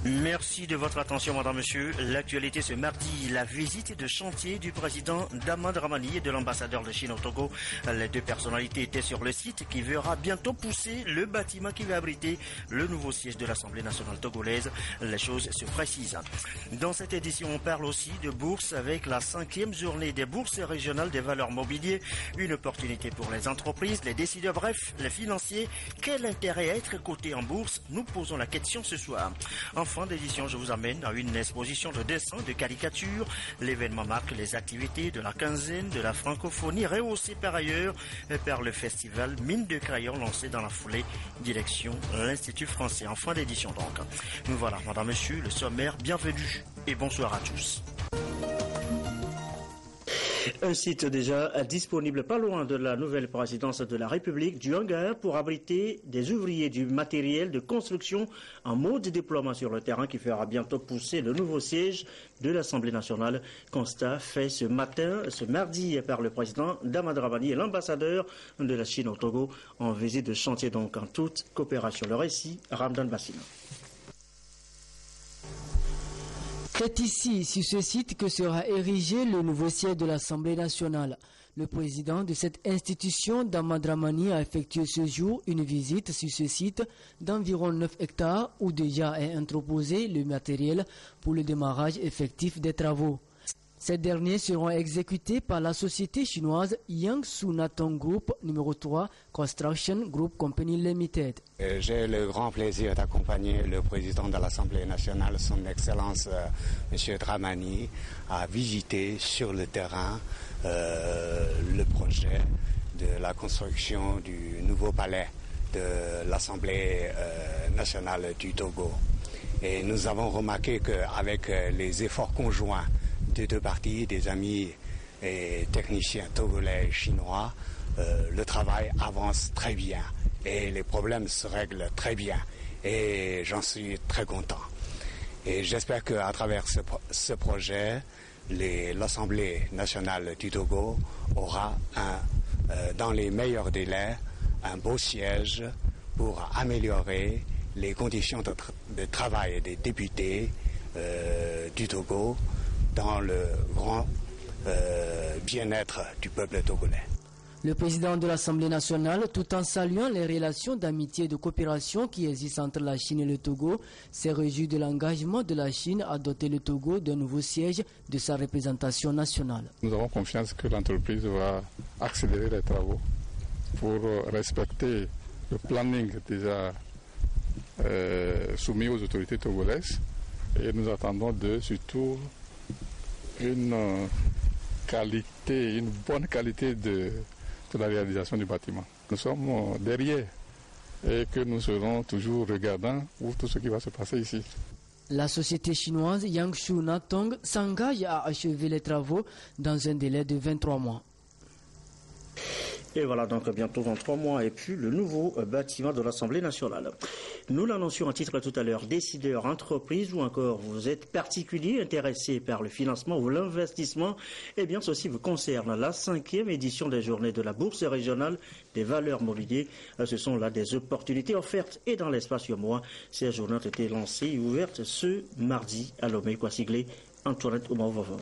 Merci de votre attention, madame, monsieur. L'actualité ce mardi, la visite de chantier du président Daman Dramani et de l'ambassadeur de Chine au Togo. Les deux personnalités étaient sur le site qui verra bientôt pousser le bâtiment qui va abriter le nouveau siège de l'Assemblée nationale togolaise. Les choses se précisent. Dans cette édition, on parle aussi de bourse avec la 5e journée des bourses régionales des valeurs mobilières. Une opportunité pour les entreprises, les décideurs, bref, les financiers. Quel intérêt à être coté en bourse? Nous posons la question ce soir. En fin d'édition, je vous amène à une exposition de dessins, de caricatures. L'événement marque les activités de la quinzaine de la francophonie, rehaussée par ailleurs par le festival Mine de Crayon lancé dans la foulée, direction l'Institut français. En fin d'édition donc. Voilà, madame, monsieur, le sommaire, bienvenue et bonsoir à tous. Un site déjà disponible pas loin de la nouvelle présidence de la République du hangar pour abriter des ouvriers du matériel de construction en mode déploiement sur le terrain qui fera bientôt pousser le nouveau siège de l'Assemblée nationale. Constat fait ce mardi par le président Daman Dramani et l'ambassadeur de la Chine au Togo en visite de chantier donc en toute coopération. Le récit, Ramdan Bassina. C'est ici, sur ce site, que sera érigé le nouveau siège de l'Assemblée nationale. Le président de cette institution, Daman Dramani, a effectué ce jour une visite sur ce site d'environ 9 hectares où déjà est entreposé le matériel pour le démarrage effectif des travaux. Ces derniers seront exécutés par la société chinoise Jiangsu Natong Group numéro 3 Construction Group Company Limited. J'ai le grand plaisir d'accompagner le président de l'Assemblée nationale, son Excellence M. Dramani, à visiter sur le terrain le projet de la construction du nouveau palais de l'Assemblée nationale du Togo. Et nous avons remarqué qu'avec les efforts conjoints des deux parties, des amis et techniciens togolais et chinois, le travail avance très bien et les problèmes se règlent très bien et j'en suis très content. Et j'espère qu'à travers ce projet, l'Assemblée nationale du Togo aura dans les meilleurs délais un beau siège pour améliorer les conditions de travail des députés du Togo dans le grand bien-être du peuple togolais. Le président de l'Assemblée nationale, tout en saluant les relations d'amitié et de coopération qui existent entre la Chine et le Togo, s'est réjoui de l'engagement de la Chine à doter le Togo d'un nouveau siège de sa représentation nationale. Nous avons confiance que l'entreprise va accélérer les travaux pour respecter le planning déjà soumis aux autorités togolaises et nous attendons surtout une bonne qualité de la réalisation du bâtiment. Nous sommes derrière et que nous serons toujours regardants pour tout ce qui va se passer ici. La société chinoise Jiangsu Natong s'engage à achever les travaux dans un délai de 23 mois. Et voilà donc bientôt dans 3 mois et puis le nouveau bâtiment de l'Assemblée nationale. Nous l'annoncions en titre tout à l'heure, décideurs, entreprises ou encore vous êtes particulier intéressé par le financement ou l'investissement, eh bien ceci vous concerne. La 5e édition des journées de la bourse régionale des valeurs mobilières. Ce sont là des opportunités offertes et dans l'espace mois. Ces journées ont été lancées et ouvertes ce mardi à Lomé, Kwasiglé, Antoinette Oumavova.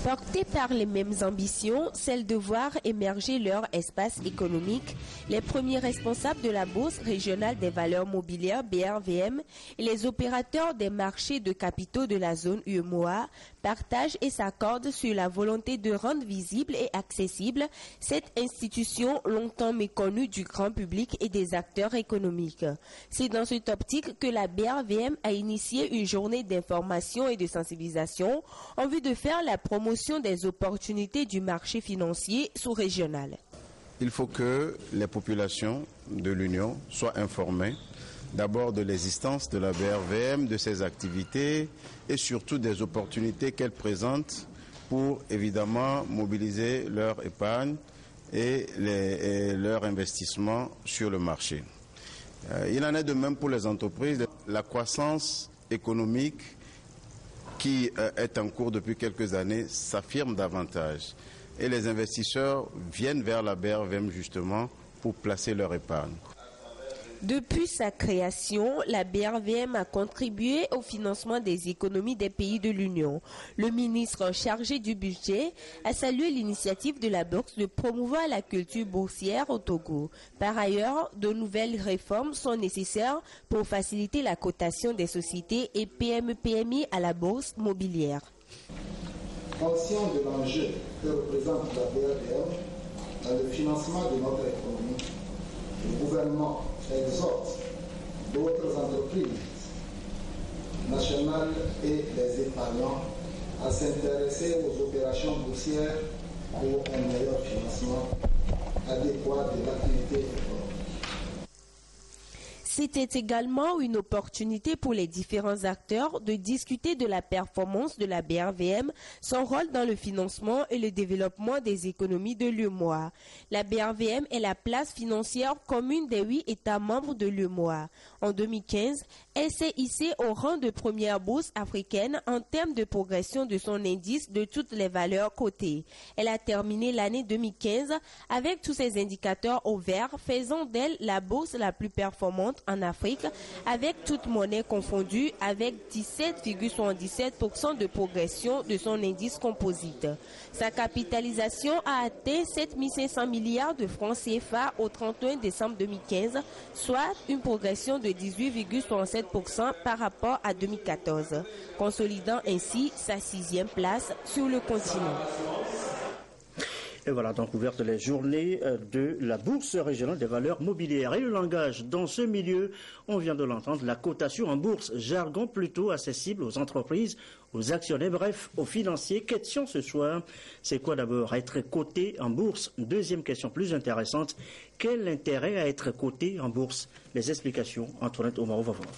Portés par les mêmes ambitions, celle de voir émerger leur espace économique, les premiers responsables de la Bourse régionale des valeurs mobilières BRVM et les opérateurs des marchés de capitaux de la zone UEMOA partagent et s'accordent sur la volonté de rendre visible et accessible cette institution longtemps méconnue du grand public et des acteurs économiques. C'est dans cette optique que la BRVM a initié une journée d'information et de sensibilisation en vue de faire la promotion des opportunités du marché financier sous-régional. Il faut que les populations de l'Union soient informées d'abord de l'existence de la BRVM, de ses activités et surtout des opportunités qu'elle présente pour évidemment mobiliser leur épargne et leur investissement sur le marché. Il en est de même pour les entreprises. La croissance économique qui est en cours depuis quelques années s'affirme davantage. Et les investisseurs viennent vers la BRVM justement pour placer leur épargne. Depuis sa création, la BRVM a contribué au financement des économies des pays de l'Union. Le ministre chargé du budget a salué l'initiative de la bourse de promouvoir la culture boursière au Togo. Par ailleurs, de nouvelles réformes sont nécessaires pour faciliter la cotation des sociétés et PME-PMI à la bourse mobilière. Conscient de l'enjeu que représente la BRVM dans le financement de notre économie, le gouvernement exhorte d'autres entreprises nationales et les épargnants à s'intéresser aux opérations boursières pour un meilleur financement adéquat de l'activité économique. C'était également une opportunité pour les différents acteurs de discuter de la performance de la BRVM, son rôle dans le financement et le développement des économies de l'UEMOA. La BRVM est la place financière commune des 8 États membres de l'UEMOA. En 2015, elle s'est hissée au rang de première bourse africaine en termes de progression de son indice de toutes les valeurs cotées. Elle a terminé l'année 2015 avec tous ses indicateurs au vert, faisant d'elle la bourse la plus performante en Afrique, avec toute monnaie confondue, avec 17,77% de progression de son indice composite. Sa capitalisation a atteint 7 500 milliards de francs CFA au 31 décembre 2015, soit une progression de 18,67% par rapport à 2014, consolidant ainsi sa 6e place sur le continent. Et voilà donc ouverte les journées de la Bourse régionale des valeurs mobilières. Et le langage dans ce milieu, on vient de l'entendre, la cotation en bourse, jargon plutôt accessible aux entreprises, aux actionnaires, bref, aux financiers. Question ce soir, c'est quoi d'abord être coté en bourse? Deuxième question plus intéressante, quel intérêt à être coté en bourse? Les explications, Antoinette Omaro va voir.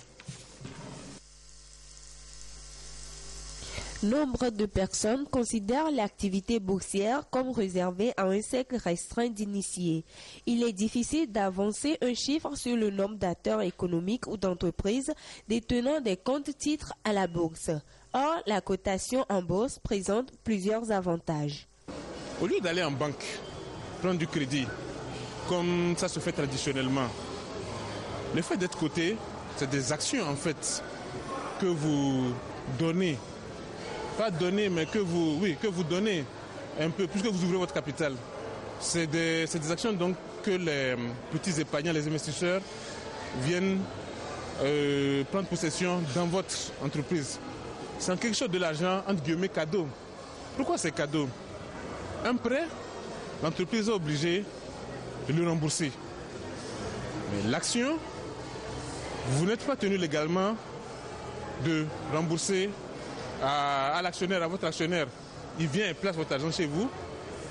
Nombre de personnes considèrent l'activité boursière comme réservée à un cercle restreint d'initiés. Il est difficile d'avancer un chiffre sur le nombre d'acteurs économiques ou d'entreprises détenant des comptes titres à la bourse. Or, la cotation en bourse présente plusieurs avantages. Au lieu d'aller en banque, prendre du crédit, comme ça se fait traditionnellement, le fait d'être coté, c'est des actions en fait que vous donnez. Pas donner, mais que vous donnez un peu, puisque vous ouvrez votre capital. C'est des actions donc que les petits épargnants, les investisseurs viennent prendre possession dans votre entreprise. C'est en quelque chose de l'argent, entre guillemets, cadeau. Pourquoi c'est cadeau? Un prêt, l'entreprise est obligée de le rembourser. Mais l'action, vous n'êtes pas tenu légalement de rembourser à l'actionnaire, à votre actionnaire. Il vient et place votre argent chez vous.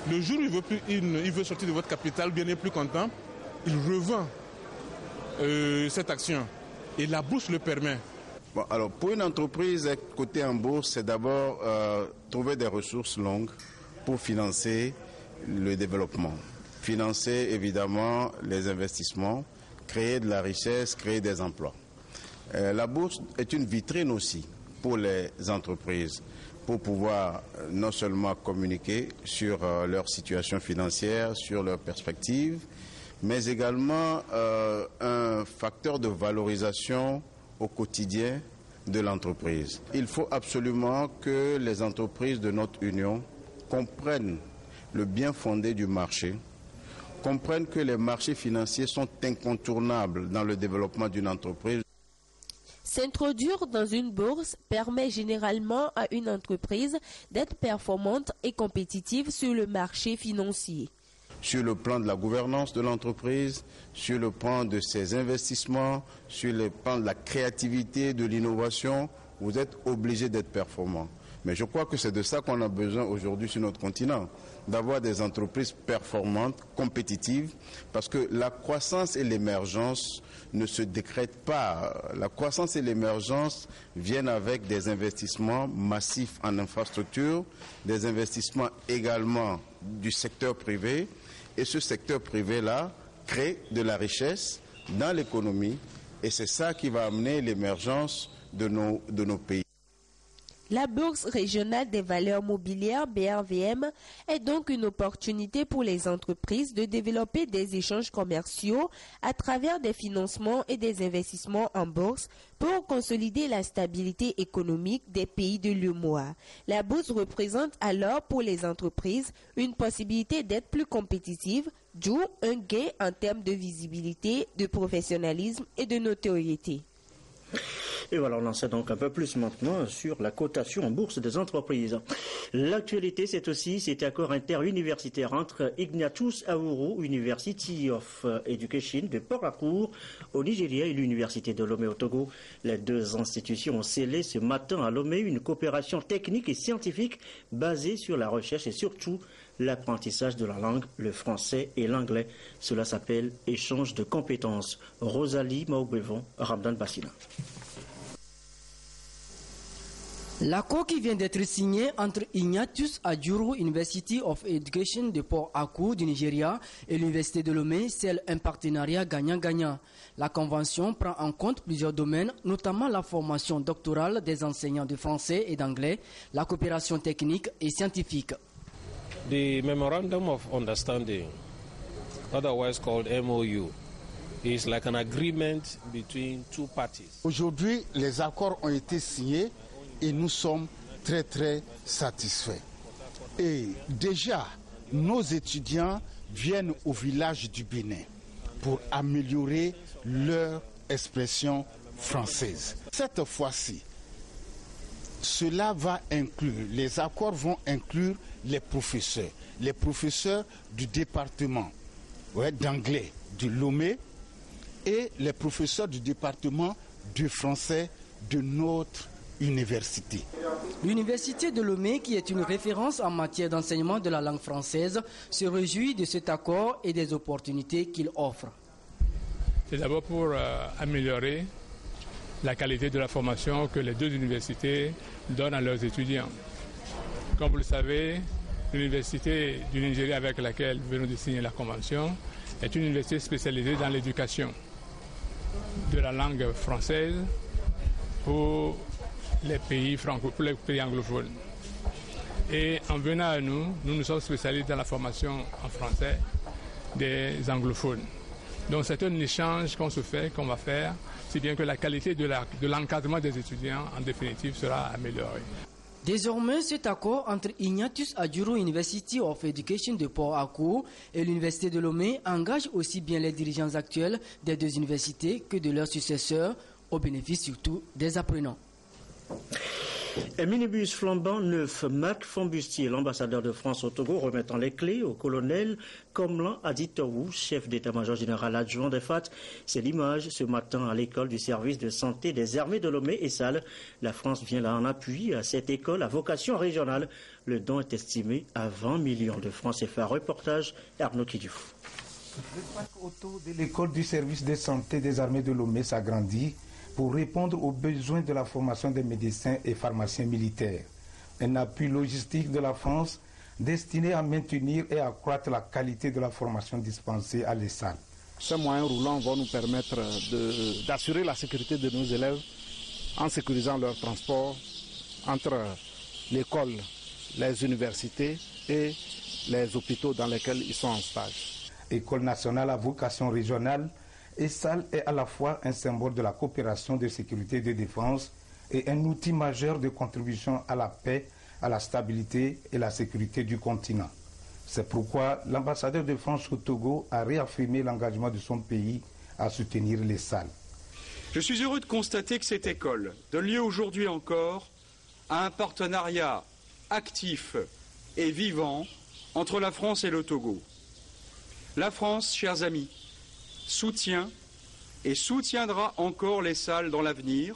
Le jour où il veut sortir de votre capital, ou bien il n'est plus content, il revend cette action. Et la bourse le permet. Bon, alors pour une entreprise être cotée en bourse, c'est d'abord trouver des ressources longues pour financer le développement. Financer évidemment les investissements, créer de la richesse, créer des emplois. La bourse est une vitrine aussi pour les entreprises, pour pouvoir non seulement communiquer sur leur situation financière, sur leurs perspectives, mais également un facteur de valorisation au quotidien de l'entreprise. Il faut absolument que les entreprises de notre Union comprennent le bien fondé du marché, comprennent que les marchés financiers sont incontournables dans le développement d'une entreprise. S'introduire dans une bourse permet généralement à une entreprise d'être performante et compétitive sur le marché financier. Sur le plan de la gouvernance de l'entreprise, sur le plan de ses investissements, sur le plan de la créativité, de l'innovation, vous êtes obligé d'être performant. Mais je crois que c'est de ça qu'on a besoin aujourd'hui sur notre continent, d'avoir des entreprises performantes, compétitives, parce que la croissance et l'émergence ne se décrètent pas. La croissance et l'émergence viennent avec des investissements massifs en infrastructure, des investissements également du secteur privé, et ce secteur privé-là crée de la richesse dans l'économie, et c'est ça qui va amener l'émergence de nos pays. La Bourse régionale des valeurs mobilières BRVM est donc une opportunité pour les entreprises de développer des échanges commerciaux à travers des financements et des investissements en bourse pour consolider la stabilité économique des pays de l'UEMOA. La bourse représente alors pour les entreprises une possibilité d'être plus compétitives, d'où un gain en termes de visibilité, de professionnalisme et de notoriété. Et voilà, on en sait donc un peu plus maintenant sur la cotation en bourse des entreprises. L'actualité, c'est aussi cet accord interuniversitaire entre Ignatius Ahuru University of Education de Port Harcourt au Nigeria et l'Université de Lomé au Togo. Les deux institutions ont scellé ce matin à Lomé une coopération technique et scientifique basée sur la recherche et surtout l'apprentissage de la langue, le français et l'anglais. Cela s'appelle échange de compétences. Rosalie Maoubevon, Ramdan Bassina. L'accord qui vient d'être signé entre Ignatius Ahuru University of Education de Port Harcourt du Nigeria et l'Université de Lomé scelle un partenariat gagnant-gagnant. La convention prend en compte plusieurs domaines, notamment la formation doctorale des enseignants de français et d'anglais, la coopération technique et scientifique. The Memorandum of Understanding, otherwise called MOU, is like an agreement between two parties. Aujourd'hui, les accords ont été signés et nous sommes très satisfaits. Et déjà, nos étudiants viennent au village du Bénin pour améliorer leur expression française. Cette fois-ci, cela va inclure, les accords vont inclure les professeurs du département d'anglais de Lomé et les professeurs du département de français de notre université. L'Université de Lomé, qui est une référence en matière d'enseignement de la langue française, se réjouit de cet accord et des opportunités qu'il offre. C'est d'abord pour améliorer la qualité de la formation que les deux universités donnent à leurs étudiants. Comme vous le savez, l'Université du Nigeria avec laquelle nous venons de signer la convention est une université spécialisée dans l'éducation de la langue française pour les pays pour les pays anglophones. Et en venant à nous, nous sommes spécialisés dans la formation en français des anglophones. Donc c'est un échange qu'on se fait, qu'on va faire, si bien que la qualité de l'encadrement des étudiants, en définitive, sera améliorée. Désormais, cet accord entre Ignatius Ahuru University of Education de Port Harcourt et l'Université de Lomé engage aussi bien les dirigeants actuels des deux universités que de leurs successeurs, au bénéfice surtout des apprenants. Un minibus flambant neuf, Marc Fambustier, l'ambassadeur de France au Togo, remettant les clés au colonel Komlan Aditowu, chef d'état-major général adjoint des FAT. C'est l'image ce matin à l'école du service de santé des armées de Lomé et Salles. La France vient là en appui à cette école à vocation régionale. Le don est estimé à 20 millions de francs CFA. Reportage Arnaud Kidjouf. Le parc auto de l'école du service de santé des armées de Lomé s'agrandit pour répondre aux besoins de la formation des médecins et pharmaciens militaires. Un appui logistique de la France destiné à maintenir et accroître la qualité de la formation dispensée à l'ESSAL. Ces moyens roulants vont nous permettre d'assurer la sécurité de nos élèves en sécurisant leur transport entre l'école, les universités et les hôpitaux dans lesquels ils sont en stage. École nationale à vocation régionale, ESSAL est à la fois un symbole de la coopération de sécurité et de défense et un outil majeur de contribution à la paix, à la stabilité et la sécurité du continent. C'est pourquoi l'ambassadeur de France au Togo a réaffirmé l'engagement de son pays à soutenir l'ESSAL. Je suis heureux de constater que cette école donne lieu aujourd'hui encore à un partenariat actif et vivant entre la France et le Togo. La France, chers amis, soutient et soutiendra encore l'ESSAL dans l'avenir,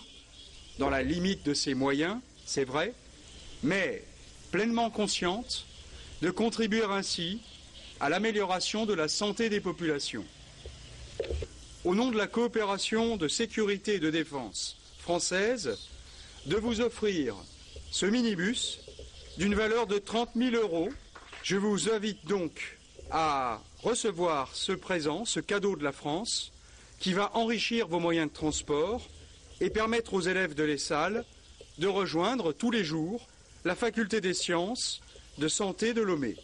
dans la limite de ses moyens, c'est vrai, mais pleinement consciente de contribuer ainsi à l'amélioration de la santé des populations. Au nom de la coopération de sécurité et de défense française, de vous offrir ce minibus d'une valeur de 30 000 €. Je vous invite donc à recevoir ce présent, ce cadeau de la France, qui va enrichir vos moyens de transport et permettre aux élèves de l'ESSAL de rejoindre tous les jours la faculté des sciences de santé de Lomé.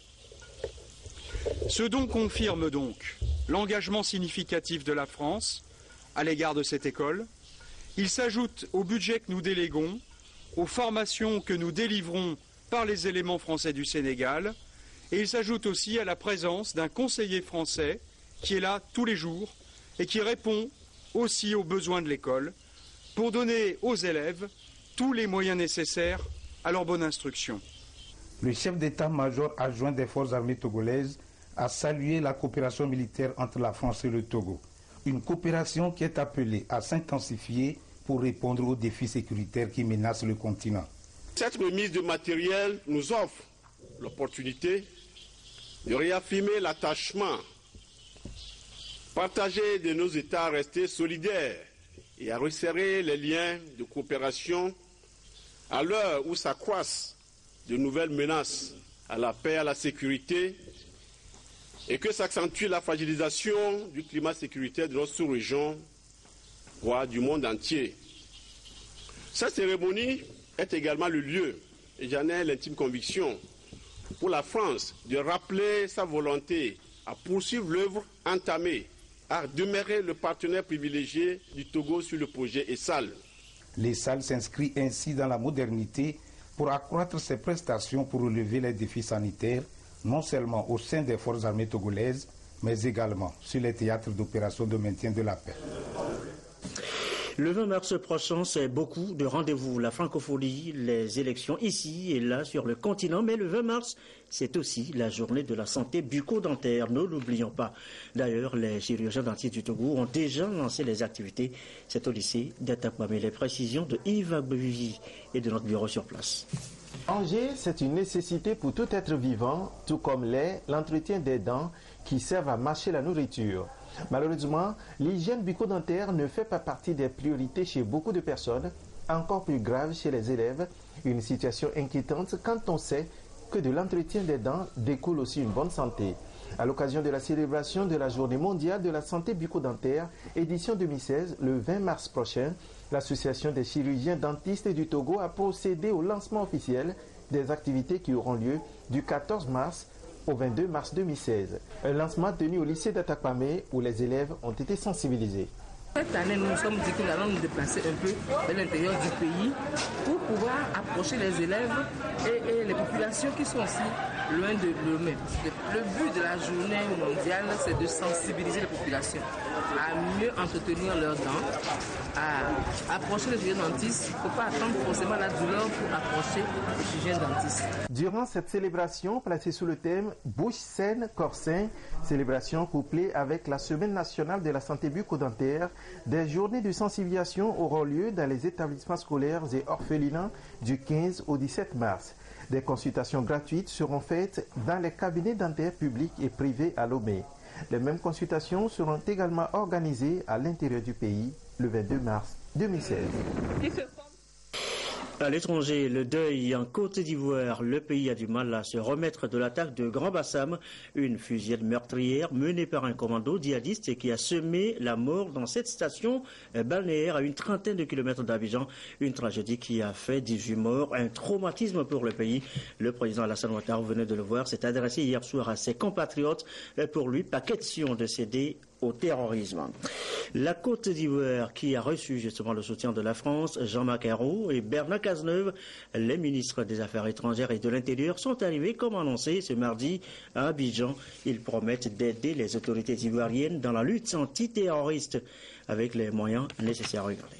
Ce don confirme donc l'engagement significatif de la France à l'égard de cette école. Il s'ajoute au budget que nous déléguons, aux formations que nous délivrons par les éléments français du Sénégal, et il s'ajoute aussi à la présence d'un conseiller français qui est là tous les jours et qui répond aussi aux besoins de l'école pour donner aux élèves tous les moyens nécessaires à leur bonne instruction. Le chef d'état-major adjoint des forces armées togolaises a salué la coopération militaire entre la France et le Togo. Une coopération qui est appelée à s'intensifier pour répondre aux défis sécuritaires qui menacent le continent. Cette remise de matériel nous offre l'opportunité de réaffirmer l'attachement partagé de nos États à rester solidaires et à resserrer les liens de coopération à l'heure où s'accroissent de nouvelles menaces à la paix et à la sécurité et que s'accentue la fragilisation du climat sécuritaire de notre sous-région, voire du monde entier. Cette cérémonie est également le lieu, et j'en ai l'intime conviction, pour la France de rappeler sa volonté à poursuivre l'œuvre entamée, à demeurer le partenaire privilégié du Togo sur le projet ESSAL. L'ESSAL s'inscrit ainsi dans la modernité pour accroître ses prestations pour relever les défis sanitaires, non seulement au sein des forces armées togolaises, mais également sur les théâtres d'opérations de maintien de la paix. Le 20 mars prochain, c'est beaucoup de rendez-vous. La francophonie, les élections ici et là sur le continent. Mais le 20 mars, c'est aussi la journée de la santé bucco-dentaire. Ne l'oublions pas. D'ailleurs, les chirurgiens dentistes du Togo ont déjà lancé les activités. C'est au lycée d'Atakwame. Les précisions de Yves Agbevi et de notre bureau sur place. Manger, c'est une nécessité pour tout être vivant, tout comme l'entretien des dents qui servent à mâcher la nourriture. Malheureusement, l'hygiène bucco-dentaire ne fait pas partie des priorités chez beaucoup de personnes, encore plus grave chez les élèves, une situation inquiétante quand on sait que de l'entretien des dents découle aussi une bonne santé. À l'occasion de la célébration de la Journée mondiale de la santé bucco-dentaire, édition 2016, le 20 mars prochain, l'Association des chirurgiens dentistes du Togo a procédé au lancement officiel des activités qui auront lieu du 14 mars au 22 mars 2016. Un lancement tenu au lycée d'Atakwame où les élèves ont été sensibilisés. Cette année, nous nous sommes dit que nous allons nous déplacer un peu vers l'intérieur du pays pour pouvoir approcher les élèves et les populations qui sont aussi loin de Lomé. Le but de la journée mondiale, c'est de sensibiliser les populations à mieux entretenir leurs dents, à approcher les chirurgiens dentistes. Il ne faut pas attendre forcément la douleur pour approcher les chirurgiens dentistes. Durant cette célébration placée sous le thème Bouche saine, corps sain, célébration couplée avec la Semaine nationale de la santé bucco-dentaire, des journées de sensibilisation auront lieu dans les établissements scolaires et orphelinats du 15 au 17 mars. Des consultations gratuites seront faites dans les cabinets dentaires publics et privés à Lomé. Les mêmes consultations seront également organisées à l'intérieur du pays le 22 mars 2016. À l'étranger, le deuil en Côte d'Ivoire. Le pays a du mal à se remettre de l'attaque de Grand Bassam, une fusillade meurtrière menée par un commando djihadiste qui a semé la mort dans cette station balnéaire à une trentaine de kilomètres d'Abidjan. Une tragédie qui a fait 18 morts, un traumatisme pour le pays. Le président Alassane Ouattara, vous venez de le voir, s'est adressé hier soir à ses compatriotes. Pour lui, pas question de céder au terrorisme. La Côte d'Ivoire qui a reçu justement le soutien de la France, Jean-Marc Ayrault et Bernard Cazeneuve, les ministres des Affaires étrangères et de l'Intérieur sont arrivés comme annoncé ce mardi à Abidjan. Ils promettent d'aider les autorités ivoiriennes dans la lutte antiterroriste avec les moyens nécessaires. Regardez.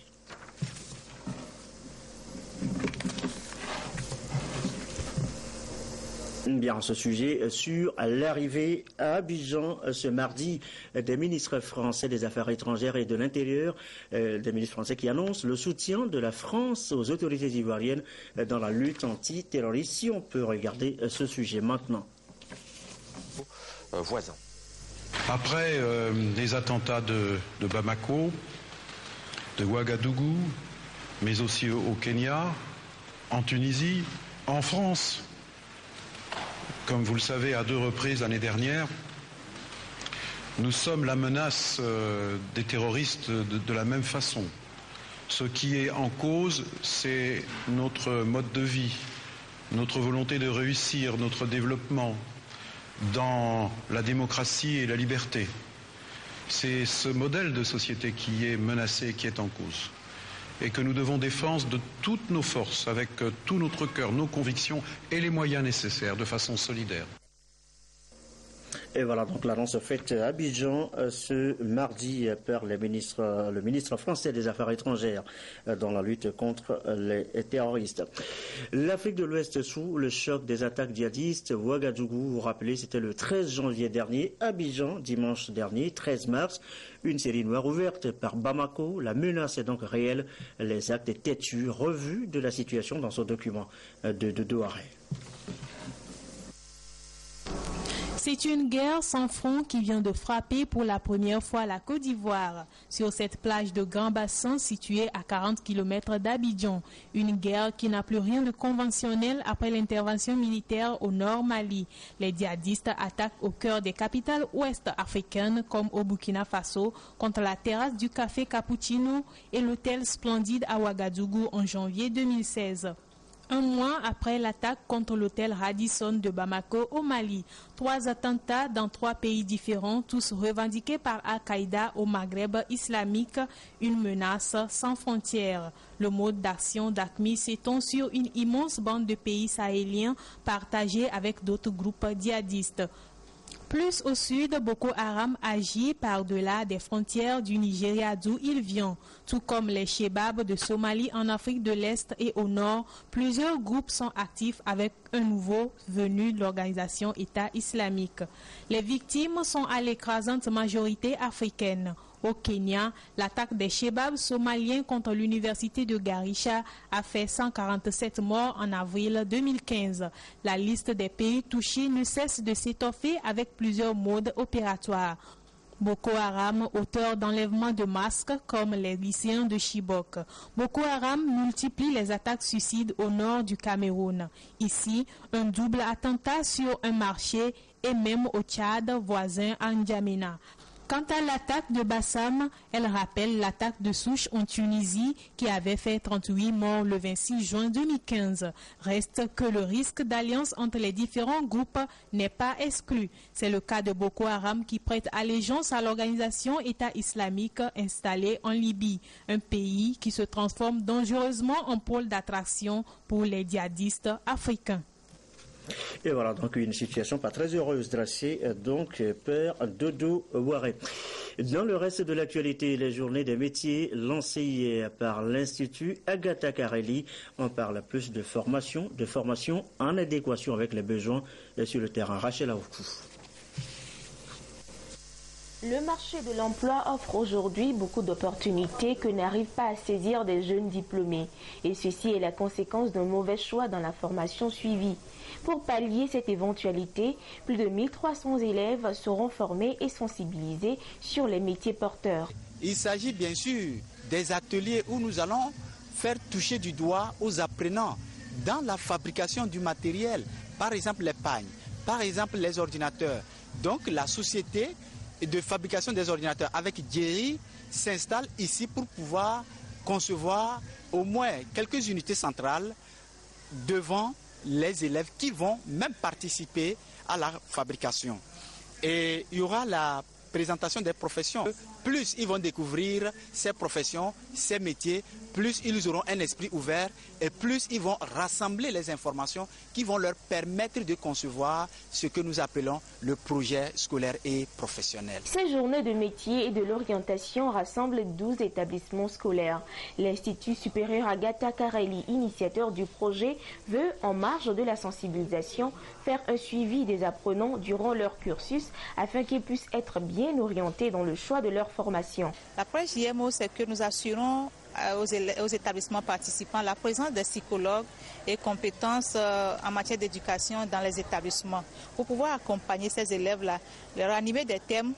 Bien, ce sujet sur l'arrivée à Abidjan ce mardi des ministres français des Affaires étrangères et de l'Intérieur, des ministres français qui annoncent le soutien de la France aux autorités ivoiriennes dans la lutte antiterroriste. Si on peut regarder ce sujet maintenant. Voisins. Après les attentats de Bamako, de Ouagadougou, mais aussi au Kenya, en Tunisie, en France, comme vous le savez, à 2 reprises l'année dernière, nous sommes la menace des terroristes de la même façon. Ce qui est en cause, c'est notre mode de vie, notre volonté de réussir, notre développement dans la démocratie et la liberté. C'est ce modèle de société qui est menacé, qui est en cause, et que nous devons défendre de toutes nos forces, avec tout notre cœur, nos convictions et les moyens nécessaires, de façon solidaire. Et voilà donc l'annonce faite à Abidjan ce mardi par le ministre français des Affaires étrangères dans la lutte contre les terroristes. L'Afrique de l'Ouest sous le choc des attaques djihadistes. Ouagadougou, vous rappelez, c'était le 13 janvier dernier. Abidjan, dimanche dernier, 13 mars. Une série noire ouverte par Bamako. La menace est donc réelle. Les actes têtus. Revue de la situation dans ce document de Douaré. C'est une guerre sans front qui vient de frapper pour la première fois la Côte d'Ivoire, sur cette plage de Grand Bassin située à 40 km d'Abidjan. Une guerre qui n'a plus rien de conventionnel après l'intervention militaire au nord Mali. Les djihadistes attaquent au cœur des capitales ouest-africaines comme au Burkina Faso contre la terrasse du café Cappuccino et l'hôtel Splendide à Ouagadougou en janvier 2016. Un mois après l'attaque contre l'hôtel Radisson de Bamako au Mali. 3 attentats dans 3 pays différents, tous revendiqués par Al-Qaïda au Maghreb islamique, une menace sans frontières. Le mode d'action d'AQMI s'étend sur une immense bande de pays sahéliens partagés avec d'autres groupes djihadistes. Plus au sud, Boko Haram agit par-delà des frontières du Nigeria d'où il vient. Tout comme les Chebabs de Somalie en Afrique de l'Est et au nord, plusieurs groupes sont actifs avec un nouveau venu de l'organisation État islamique. Les victimes sont à l'écrasante majorité africaine. Au Kenya, l'attaque des Chebabs somaliens contre l'université de Garissa a fait 147 morts en avril 2015. La liste des pays touchés ne cesse de s'étoffer avec plusieurs modes opératoires. Boko Haram, auteur d'enlèvements de masques comme les lycéens de Chibok. Boko Haram multiplie les attaques suicides au nord du Cameroun. Ici, un double attentat sur un marché et même au Tchad voisin à N'Djamena. Quant à l'attaque de Bassam, elle rappelle l'attaque de Souche en Tunisie qui avait fait 38 morts le 26 juin 2015. Reste que le risque d'alliance entre les différents groupes n'est pas exclu. C'est le cas de Boko Haram qui prête allégeance à l'organisation État islamique installée en Libye, un pays qui se transforme dangereusement en pôle d'attraction pour les djihadistes africains. Et voilà donc une situation pas très heureuse dressée donc par Dodo Ouaré. Dans le reste de l'actualité, les journées des métiers lancées hier par l'Institut Agatha Carelli, on parle plus de formation en adéquation avec les besoins sur le terrain. Rachel Aoukou. Le marché de l'emploi offre aujourd'hui beaucoup d'opportunités que n'arrivent pas à saisir des jeunes diplômés. Et ceci est la conséquence d'un mauvais choix dans la formation suivie. Pour pallier cette éventualité, plus de 1300 élèves seront formés et sensibilisés sur les métiers porteurs. Il s'agit bien sûr des ateliers où nous allons faire toucher du doigt aux apprenants dans la fabrication du matériel, par exemple les pagnes, par exemple les ordinateurs. Donc la société de fabrication des ordinateurs avec Jerry s'installe ici pour pouvoir concevoir au moins quelques unités centrales devant les élèves qui vont même participer à la fabrication. Et il y aura la présentation des professions. Plus ils vont découvrir ces professions, ces métiers, plus ils auront un esprit ouvert et plus ils vont rassembler les informations qui vont leur permettre de concevoir ce que nous appelons le projet scolaire et professionnel. Ces journées de métiers et de l'orientation rassemblent 12 établissements scolaires. L'Institut supérieur Agatha Carelli, initiateur du projet, veut, en marge de la sensibilisation, faire un suivi des apprenants durant leur cursus afin qu'ils puissent être bien orientés dans le choix de leur formation. L'approche JMO, c'est que nous assurons aux établissements participants la présence des psychologues et compétences en matière d'éducation dans les établissements pour pouvoir accompagner ces élèves-là, leur animer des thèmes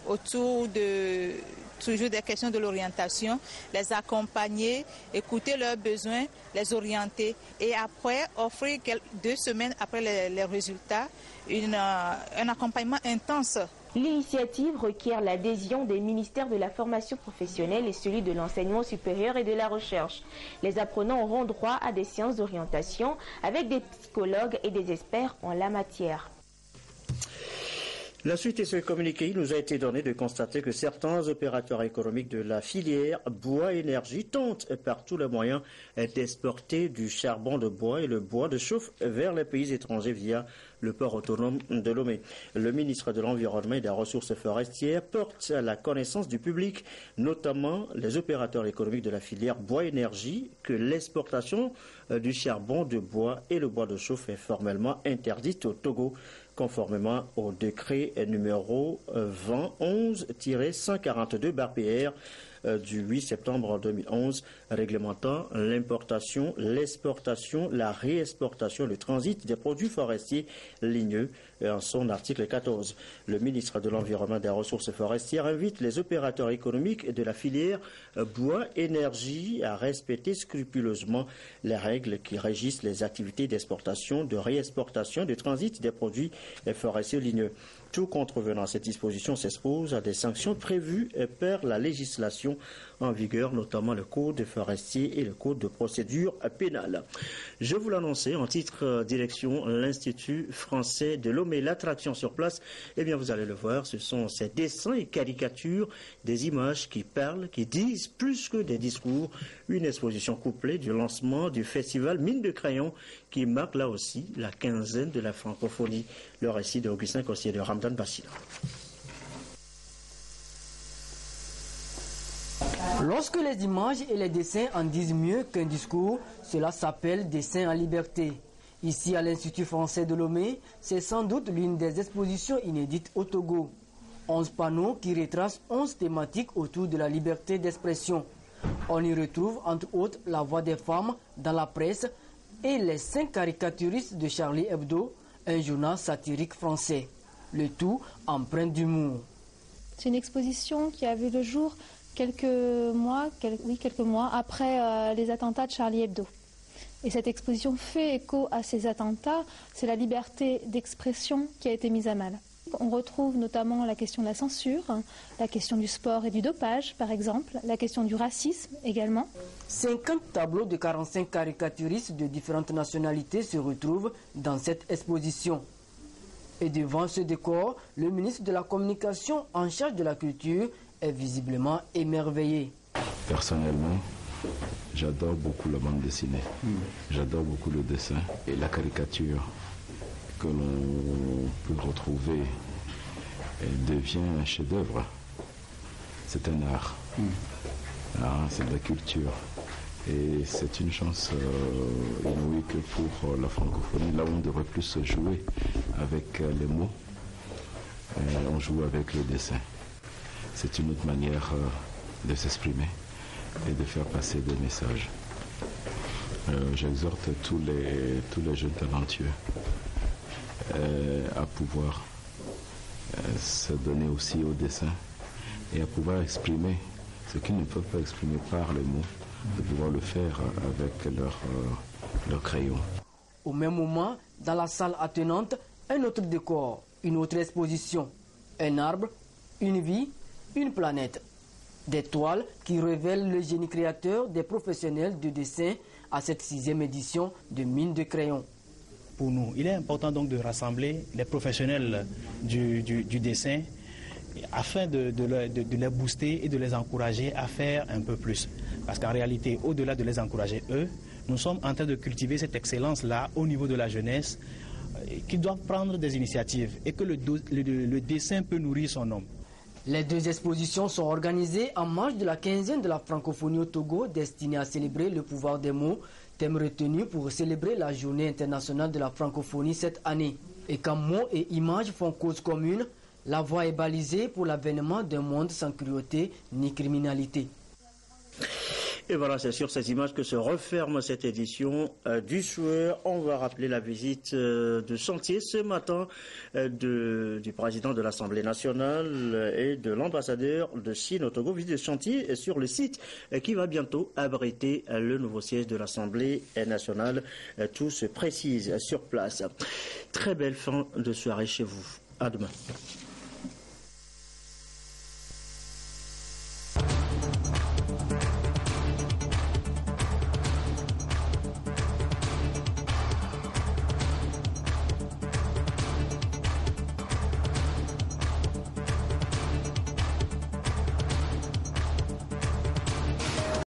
autour de toujours des questions de l'orientation, les accompagner, écouter leurs besoins, les orienter et après offrir 2 semaines après les résultats un accompagnement intense L'initiative requiert l'adhésion des ministères de la formation professionnelle et celui de l'enseignement supérieur et de la recherche. Les apprenants auront droit à des séances d'orientation avec des psychologues et des experts en la matière. La suite de ce communiqué, il nous a été donné de constater que certains opérateurs économiques de la filière bois-énergie tentent par tous les moyens d'exporter du charbon de bois et le bois de chauffe vers les pays étrangers via le port autonome de Lomé. Le ministre de l'Environnement et des Ressources forestières porte à la connaissance du public, notamment les opérateurs économiques de la filière bois-énergie, que l'exportation du charbon de bois et le bois de chauffe est formellement interdite au Togo, conformément au décret numéro 2011-142/PR du 8 septembre 2011 réglementant l'importation, l'exportation, la réexportation, le transit des produits forestiers ligneux en son article 14. Le ministre de l'Environnement et des Ressources forestières invite les opérateurs économiques de la filière bois-énergie à respecter scrupuleusement les règles qui régissent les activités d'exportation, de réexportation, de transit des produits forestiers ligneux. Tout contrevenant à cette disposition s'expose à des sanctions prévues par la législation en vigueur, notamment le Code forestier et le Code de procédure pénale. Je vous l'annonçais en titre direction l'Institut français de Lomé. L'attraction sur place, eh bien vous allez le voir, ce sont ces dessins et caricatures, des images qui parlent, qui disent plus que des discours. Une exposition couplée du lancement du festival Mine de Crayon qui marque là aussi la quinzaine de la francophonie. Le récit d'Augustin Cossier de Ramdan Bassila. Lorsque les images et les dessins en disent mieux qu'un discours, cela s'appelle dessin en liberté. Ici à l'Institut français de Lomé, c'est sans doute l'une des expositions inédites au Togo. 11 panneaux qui retracent 11 thématiques autour de la liberté d'expression. On y retrouve entre autres la voix des femmes dans la presse et les 5 caricaturistes de Charlie Hebdo, un journal satirique français. Le tout empreint d'humour. C'est une exposition qui a vu le jour quelques mois après les attentats de Charlie Hebdo. Et cette exposition fait écho à ces attentats. C'est la liberté d'expression qui a été mise à mal. On retrouve notamment la question de la censure, la question du sport et du dopage, par exemple, la question du racisme également. 50 tableaux de 45 caricaturistes de différentes nationalités se retrouvent dans cette exposition. Et devant ce décor, le ministre de la Communication en charge de la culture est visiblement émerveillé. Personnellement, j'adore beaucoup la bande dessinée. J'adore beaucoup le dessin et la caricature que l'on peut retrouver devient un chef-d'œuvre. C'est un art. C'est de la culture. Et c'est une chance inouïe que pour la francophonie, là où on devrait plus se jouer avec les mots, on joue avec le dessin. C'est une autre manière de s'exprimer et de faire passer des messages. J'exhorte tous les jeunes talentueux à pouvoir se donner aussi au dessin et à pouvoir exprimer ce qu'ils ne peuvent pas exprimer par les mots, de pouvoir le faire avec leur crayon. Au même moment, dans la salle attenante, un autre décor, une autre exposition, un arbre, une vie, une planète. Des toiles qui révèlent le génie créateur des professionnels de dessin à cette 6e édition de Mine de Crayon. Pour nous, il est important donc de rassembler les professionnels du dessin afin de les booster et de les encourager à faire un peu plus. Parce qu'en réalité, au-delà de les encourager eux, nous sommes en train de cultiver cette excellence-là au niveau de la jeunesse qui doit prendre des initiatives et que le dessin peut nourrir son homme. Les 2 expositions sont organisées en marge de la quinzaine de la francophonie au Togo, destinée à célébrer le pouvoir des mots, thème retenu pour célébrer la journée internationale de la francophonie cette année. Et quand mots et images font cause commune, la voie est balisée pour l'avènement d'un monde sans cruauté ni criminalité. Et voilà, c'est sur ces images que se referme cette édition du soir. On va rappeler la visite de chantier ce matin du président de l'Assemblée nationale et de l'ambassadeur de Chine au Togo. Visite de chantier sur le site qui va bientôt abriter le nouveau siège de l'Assemblée nationale. Tout se précise sur place. Très belle fin de soirée chez vous. À demain.